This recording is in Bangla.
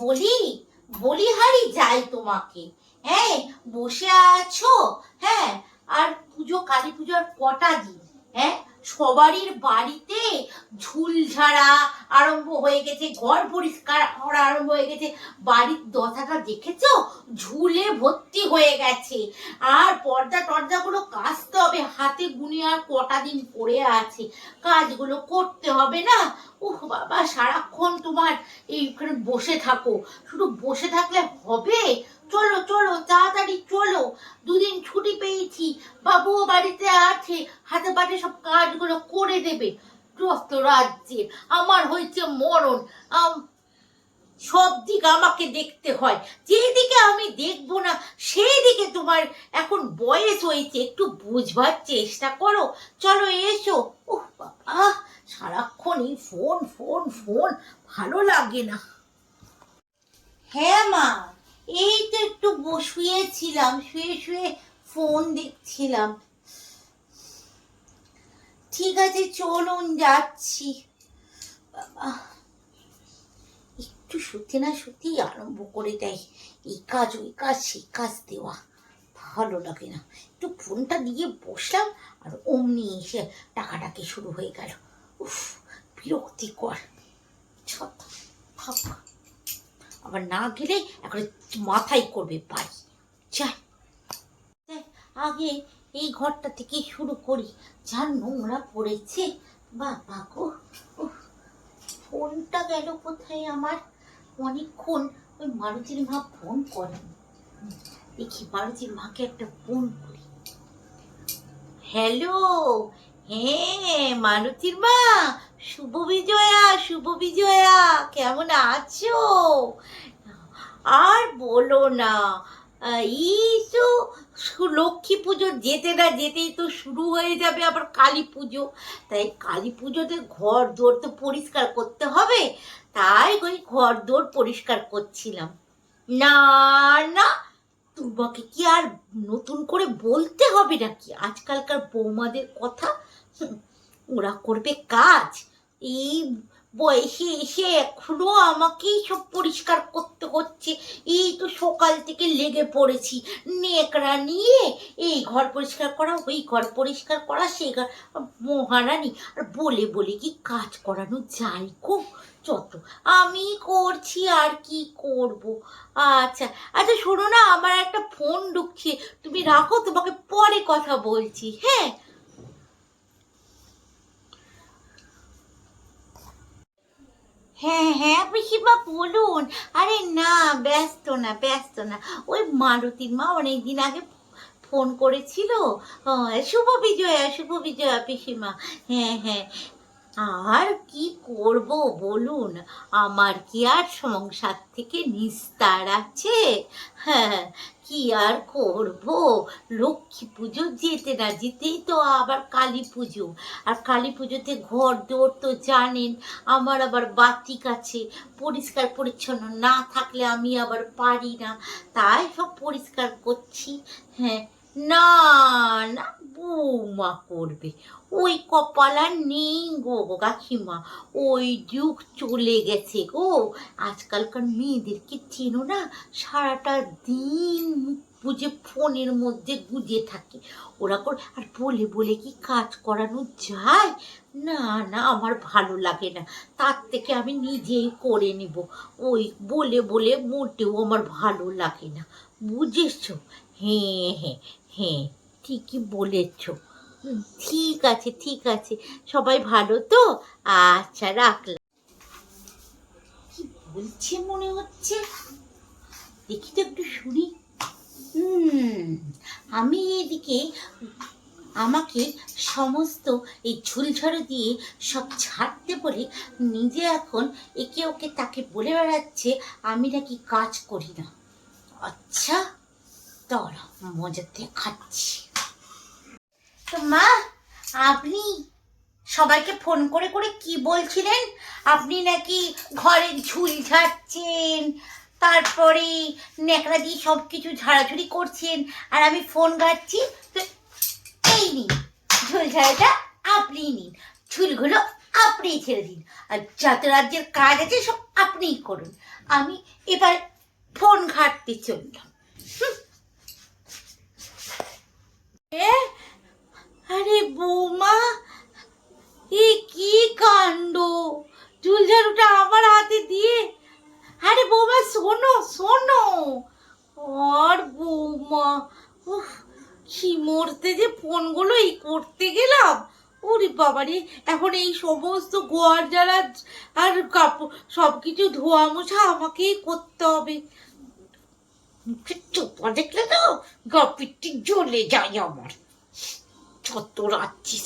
বলি বলিহারি যাই তোমাকে। হ্যাঁ, বসে আছো? হ্যাঁ, আর পুজো, কালী পুজোর কটা দিন। হ্যাঁ, সবারই বাড়িতে ঝুল ঝাড়া আরম্ভ হয়ে গেছে, ঘর পরিষ্কার করা আরম্ভ হয়ে গেছে। বাড়ির দশাটা দেখেছো? ঝুলে ভর্তি হয়ে গেছে। আর পর্দা টর্দাগুলো কাচতে হবে, হাতে গুনে আর কটা দিন পড়ে আছে, কাজগুলো করতে হবে না? উহ বাবা, সারাক্ষণ তোমার এইখানে বসে থাকো, শুধু বসে থাকলে হবে? চলো চলো, তাড়াতাড়ি চলো, দুদিন ছুটি পেয়েছি, বাবুও বাড়িতে আছে, হাতে পাতে সব কাজগুলো করে দেবে। যত রাজ্যে আমার হয়েছে মরণ, সব দিক আমাকে দেখতে হয়, যেদিকে আমি দেখবো না সেই দিকে তোমার এখন বয়স হয়েছে, একটু বুঝবার চেষ্টা করো। চলো এসো। ওহ বাবা, সারাক্ষণ এই ফোন ফোন ফোন, ভালো লাগে না। হ্যাঁ মা, এই তো একটু শুয়েছিলাম, শুয়ে শুয়ে ফোন দেখছিলাম। ঠিক আছে চলুন, যাচ্ছি। বাবা, একটু শুতে না শুতেই আরম্ভ করে দেয় এই কাজ ওই কাজ সেই কাজ দেওয়া, ভালো লাগে না। একটু ফোনটা দিয়ে বসলাম আর অমনি এসে টাকাটাকি শুরু হয়ে গেল। উফ, বিরক্তিকর। আবার না গেলে এখন মাথায় করবে বাড়ি। যাই, আগে এই ঘরটা থেকে শুরু করি, যা নোংরা পড়েছে। বাবা গো, ফোনটা গেল কোথায় আমার? অনেকক্ষণ ওই মারুতির মা ফোন করেন, দেখি মারুতির মাকে একটা ফোন করি। হ্যালো, হ্যাঁ মারুতির মা, শুভ বিজয়া, শুভ বিজয়া, কেমন আছো? আর বলো না, এই তো লক্ষ্মী পুজো যেতে না যেতেই তো শুরু হয়ে যাবে আবার কালী পুজো। তাই কালী পুজোতে ঘর দোর তো পরিষ্কার করতে হবে, তাই ওই ঘর দোর পরিষ্কার করছিলাম। না না, তোমাকে কি আর নতুন করে বলতে হবে নাকি আজকালকার বৌমাদের কথা? ওরা করবে কাজ, এই বয়সে এসে এখনো আমাকেই সব পরিষ্কার করতে হচ্ছে। এই তো সকাল থেকে লেগে পড়েছি নেকড়া নিয়ে, এই ঘর পরিষ্কার করা, ওই ঘর পরিষ্কার করা, সেই ঘর। মহারানী, আর বলে বলে কি কাজ করানো যায় গো? যত আমি করছি আর কি করব। আচ্ছা আচ্ছা, শোনো না, আমার একটা ফোন ঢুকছে, তুমি রাখো, তোমাকে পরে কথা বলছি। হ্যাঁ হ্যাঁ হ্যাঁ পিসিমা, বলুন। আরে না, ব্যস্ত না ব্যস্ত না, ওই মালতীর মা অনেকদিন আগে ফোন করেছিল। শুভ বিজয়া, শুভ বিজয়া পিসিমা। হ্যাঁ হ্যাঁ, আর কি করব বলুন, আমার কি আর সংসার থেকে নিস্তার আছে? হ্যাঁ, কি আর করব, লক্ষ্মী পুজো যেতে না যেতেই তো আবার কালী পুজো। আর কালী পুজোতে ঘর দোর তো জানেন, আমার আবার বাতিক আছে, পরিষ্কার পরিচ্ছন্ন না থাকলে আমি আবার পারি না, তাই সব পরিষ্কার করছি। হ্যাঁ, না না, বৌমা করবে, ওই কপাল আর নেই গো কাকিমা, ওই যুগ চলে গেছে গো। আজকালকার মেয়েদেরকে চেনো না, সারাটা দিন মুখ বুঝে ফোনের মধ্যে গুজে থাকে, ওরা আর বলে বলে কি কাজ করানো যায়? না না, আমার ভালো লাগে না, তার থেকে আমি নিজেই করে নিব। ওই বলে বলে মোটেও আমার ভালো লাগে না, বুঝেছো? হ্যাঁ হ্যাঁ হ্যাঁ, ঠিকই বলেছ। ঠিক আছে ঠিক আছে, সবাই ভালো তো? আচ্ছা রাখলাম। কি বলছে মনে হচ্ছে, দেখি তো একটু শুনি। আমি এদিকে আমাকে সমস্ত এই ঝুলঝাড়ু দিয়ে সব ছাড়তে বলে নিজে এখন একে ওকে তাকে বলে বেড়াচ্ছে আমি নাকি কাজ করি না। আচ্ছা, দাঁড়া, মজা দেখাচ্ছি। তো মা, আপনি সবাইকে ফোন করে করে কি বলছিলেন? আপনি নাকি ঘরের ঝুল ঝাড়ছেন, তারপরে ন্যাকড়া দিয়ে সব কিছু ঝাড়াঝুড়ি করছেন, আর আমি ফোন ঘাটছি। তো এই নিন ঝুল ঝাড়াটা, আপনি নিন, ঝুলগুলো আপনিই ছেড়ে দিন, আর যত রাজ্যের কাজ আছে সব আপনিই করুন। আমি এবার ফোন ঘাঁটতে চললাম। আরে বৌমা, এ কি কাণ্ড! ঝুলঝাড়ুটা আমার হাতে দিয়ে, আরে বৌমা শোনো শোনো। আর বৌমা, উফ, কি মরতে যে ফোনগুলো করতে গেলাম। ওরে বাবারে, এখন এই সমস্ত গোয়ার যারা আর কাপড় সবকিছু ধোয়া মোছা আমাকেই করতে হবে। চোপা দেখলে তো গা পিটি জ্বলে যায় আমার। যত রাখছিস